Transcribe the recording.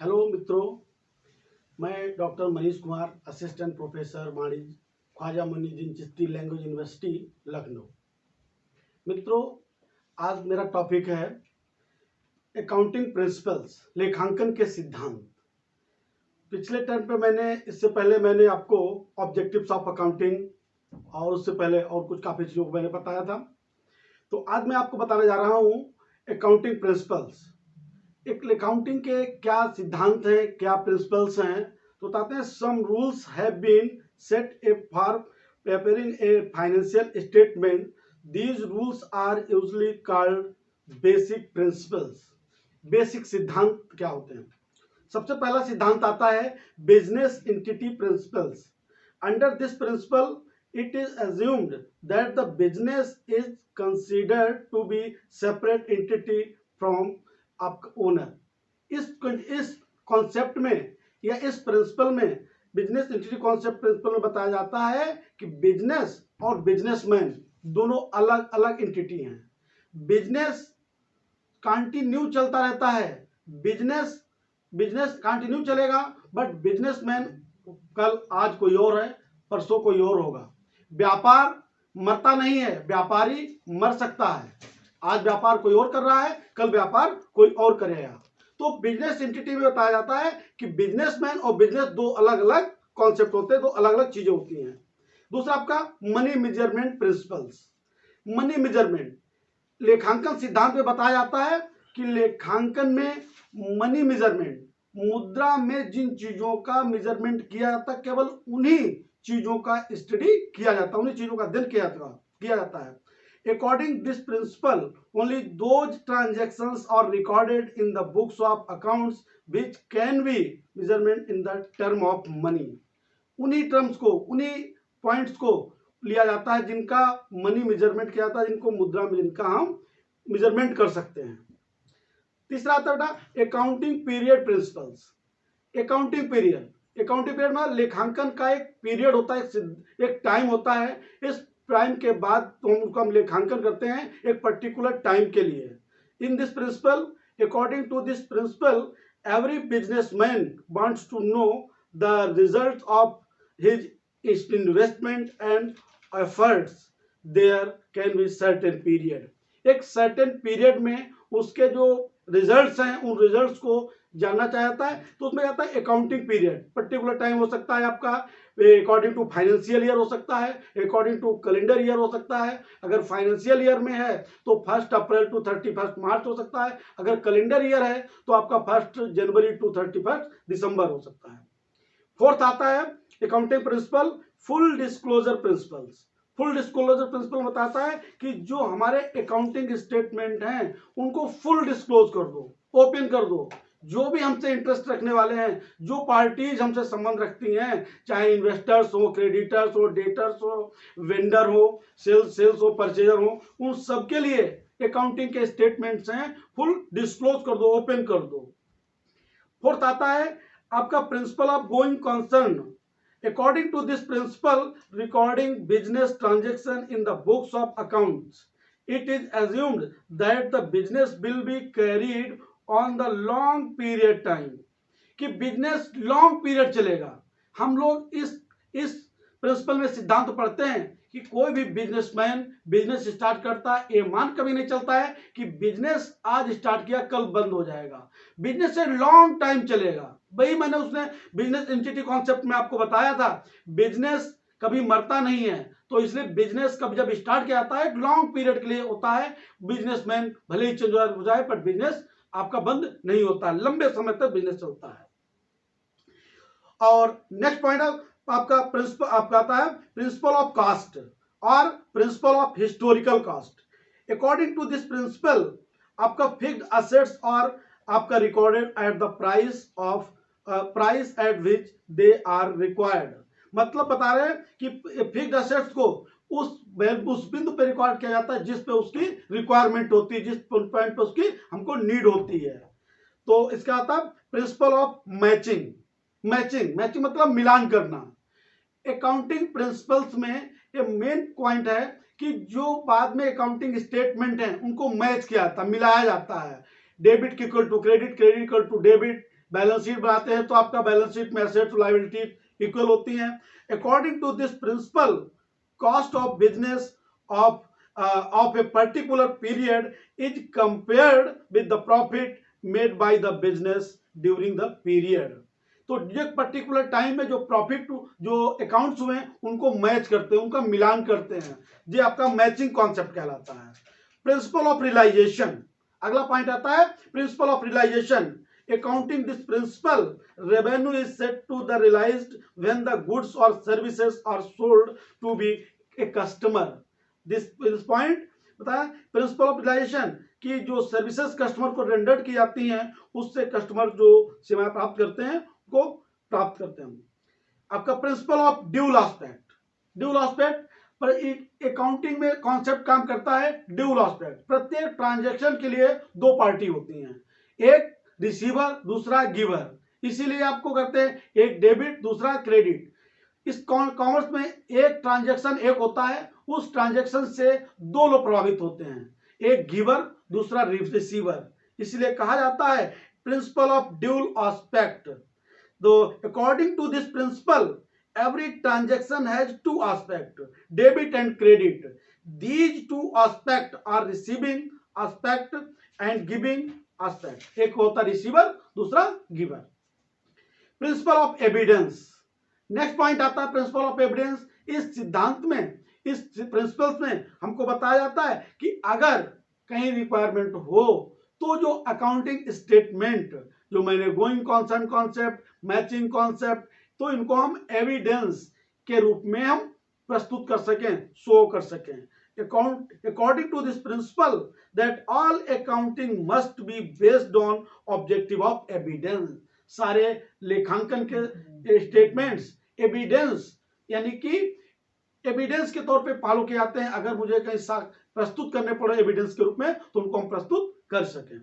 Hello मित्रों, मैं doctor Manish Kumar, assistant professor वाणिज्य, ख्वाजा मुइनुद्दीन चिश्ती लैंग्वेज यूनिवर्सिटी लखनऊ। मित्रों, आज मेरा टॉपिक है अकाउंटिंग प्रिंसिपल्स, लेखांकन के सिद्धांत। पिछले टर्म पे इससे पहले मैंने आपको ऑब्जेक्टिव्स ऑफ अकाउंटिंग और उससे पहले और कुछ काफ़ी चीज़ों को मैंने बताया था। तो आज मैं आपको बताने जा रहा हूँ अकाउंटिंग प्रिंसिपल्स। एक अकाउंटिंग के क्या सिद्धांत हैं, क्या प्रिंसिपल्स हैं, तो बताते हैं। Some rules have been set for preparing a financial statement. These rules are usually called basic principles. Basic सिद्धांत क्या होते हैं? सबसे पहला सिद्धांत आता है business entity principles. Under this principle it is assumed that the business is considered to be separate entity from owner. इस कॉन्सेप्ट में या इस प्रिंसिपल में, बिजनेस एंटिटी कॉन्सेप्ट प्रिंसिपल में बताया जाता है कि बिजनेस और बिजनेसमैन दोनों अलग अलग एंटिटी हैं। बिजनेस कंटिन्यू चलता रहता है, बिजनेस कंटिन्यू चलेगा, बट बिजनेसमैन कल आज कोई और है, परसों कोई और होगा। व्यापार मरता नहीं है, व्यापारी मर सकता है। आज व्यापार कोई और कर रहा है, कल व्यापार कोई और करेगा। तो बिजनेस एंटिटी में बताया जाता है कि बिजनेसमैन और बिजनेस दो अलग अलग कॉन्सेप्ट होते हैं, दो अलग अलग चीजें होती हैं। दूसरा आपका money measurement principles. Money measurement लेखांकन सिद्धांत में बताया जाता है कि लेखांकन में मनी मेजरमेंट, मुद्रा में जिन चीजों का मेजरमेंट किया जाता है, केवल उन्हीं चीजों का स्टडी किया जाता है, उन्हीं चीजों का अध्ययन किया जाता है। According this principle, only those transactions are recorded in the books of accounts which can be measurement in the term of money. उन्हीं टर्म्स को, उन्हीं पॉइंट्स को लिया जाता है जिनका मनी मेजरमेंट किया जाता है, जिनको मुद्रा में, जिनका हम मेजरमेंट कर सकते हैं। तीसरा आता है बेटा accounting period principles. Accounting period में लेखांकन का एक पीरियड होता है, एक टाइम होता है। इस टाइम के बाद तो हम लेखांकन करते हैं एक पर्टिकुलर टाइम के लिए। In this principle, according to this principle, every businessman wants to know the result of his investment and efforts. There can be certain period. एक सर्टेन पीरियड में उसके जो रिजल्ट्स हैं, उन रिजल्ट्स को जानना चाहता है, तो उसमें आता है अकाउंटिंग पीरियड। पर्टिकुलर टाइम हो सकता है आपका अकॉर्डिंग टू फाइनेंशियल ईयर हो सकता है, अकॉर्डिंग टू कैलेंडर ईयर हो सकता है। अगर फाइनेंशियल ईयर में है तो 1 अप्रैल टू 31 मार्च हो सकता है। अगर कैलेंडर ईयर है तो आपका 1 जनवरी टू 31 दिसंबर हो सकता है। फोर्थ आता है accounting principle full disclosure principles. Full disclosure principle बताता है कि जो हमारे अकाउंटिंग स्टेटमेंट हैं उनको फुल डिस्क्लोज कर दो, ओपन कर दो। जो भी हमसे इंटरेस्ट रखने वाले हैं, जो पार्टीज हमसे संबंध रखती हैं, चाहे इन्वेस्टर्स हो, क्रेडिटर्स हो, डेटर्स हो, वेंडर हो, सेल्स हो, परचेजर हो, उन सबके लिए अकाउंटिंग के स्टेटमेंट्स हैं, फुल डिस्क्लोज कर दो, ओपन कर दो। फोर्थ आता है आपका principle of going concern. According to this principle, recording business transaction in the books of accounts, it is assumed that the business will be carried on the long period time, कि business long period चलेगा। हम लोग इस principal में सिद्धांत पढ़ते हैं कि कोई भी बिजनेसमैन बिजनेस स्टार्ट करता है, ये मान कभी नहीं चलता है कि बिजनेस आज स्टार्ट किया कल बंद हो जाएगा। बिजनेस से लॉन्ग टाइम चलेगा। वही मैंने उसने बिजनेस एंटिटी कॉन्सेप्ट में आपको बताया था, बिजनेस कभी मरता नहीं है। तो इसलिए बिजनेस कब जब स्टार्ट किया जाता है लॉन्ग पीरियड के लिए होता है। बिजनेसमैन भले ही चेंज हो जाए पर बिजनेस आपका बंद नहीं होता है, लंबे समय तक बिजनेस चलता है। और नेक्स्ट पॉइंट आपका प्रिंसिपल आपका आता है प्रिंसिपल ऑफ कास्ट और principle of historical cost. According to this principle, आपका फिक्स्ड असेट्स और आपका recorded at the price at which they are required. मतलब बता रहे हैं कि फिक्स्ड असेट्स को उस बिंदु पे रिकॉर्ड किया जाता है जिस पे उसकी रिक्वायरमेंट होती है, जिस पॉइंट पे उसकी हमको नीड होती है। तो इसका आता है प्रिंसिपल ऑफ मैचिंग मतलब मिलान करना। अकाउंटिंग प्रिंसिपल्स में ये मेन पॉइंट है कि जो बाद में अकाउंटिंग स्टेटमेंट है उनको मैच किया जाता है, मिलाया जाता है। Debit equal to credit, credit equal to debit, balance sheet बनाते हैं तो आपका बैलेंस शीट में एसेट्स लायबिलिटी इक्वल होती हैं। According to this principle cost of business of a particular period is compared with the profit made by the business during the period। तो एक particular time में जो प्रॉफिट जो accounts हुए उनको मैच करते हैं, उनका मिलान करते हैं, ये आपका मैचिंग कॉन्सेप्ट कहलाता है। प्रिंसिपल ऑफ रियलाइजेशन, अगला पॉइंट आता है principle of realisation. Accounting this principle, revenue is said to the realized when the goods or services are sold to be a customer। This point बताया principal of realisation कि जो services customer को rendered की जाती हैं उससे customer जो सेवाएं प्राप्त करते हैं को प्राप्त करते हैं। आपका principal of dual aspect, dual aspect पर अकाउंटिंग में कॉन्सेप्ट काम करता है ड्यूल एस्पेक्ट। प्रत्येक ट्रांजैक्शन के लिए दो पार्टी होती हैं, एक रिसीवर दूसरा गिवर, इसीलिए आपको कहते हैं एक डेबिट दूसरा क्रेडिट। इस कॉमर्स में एक ट्रांजैक्शन एक होता है, उस ट्रांजैक्शन से दो लोग प्रभावित होते हैं, एक गिवर दूसरा रिसीवर, इसलिए कहा जाता है प्रिंसिपल ऑफ ड्यूल एस्पेक्ट। तो according to this principle every transaction has two aspects, debit and credit। These two aspects are receiving aspect and giving aspect। एक होता रिसीवर दूसरा giver. Principle of evidence, next point आता है principle of evidence. इस सिद्धांत में, इस principles में हमको बताया जाता है कि अगर कहीं रिक्वायरमेंट हो तो जो अकाउंटिंग स्टेटमेंट, जो मैंने going concern concept, matching concept, तो इनको हम एविडेंस के रूप में हम प्रस्तुत कर सकें, शो कर सकें। According to this principle that all accounting must be based on objective of evidence। सारे लेखांकन के स्टेटमेंट्स एविडेंस यानी कि एविडेंस के तौर पे फॉलो किए जाते हैं। अगर मुझे कहीं प्रस्तुत करने पड़े एविडेंस के रूप में तो उनको हम प्रस्तुत कर सकें।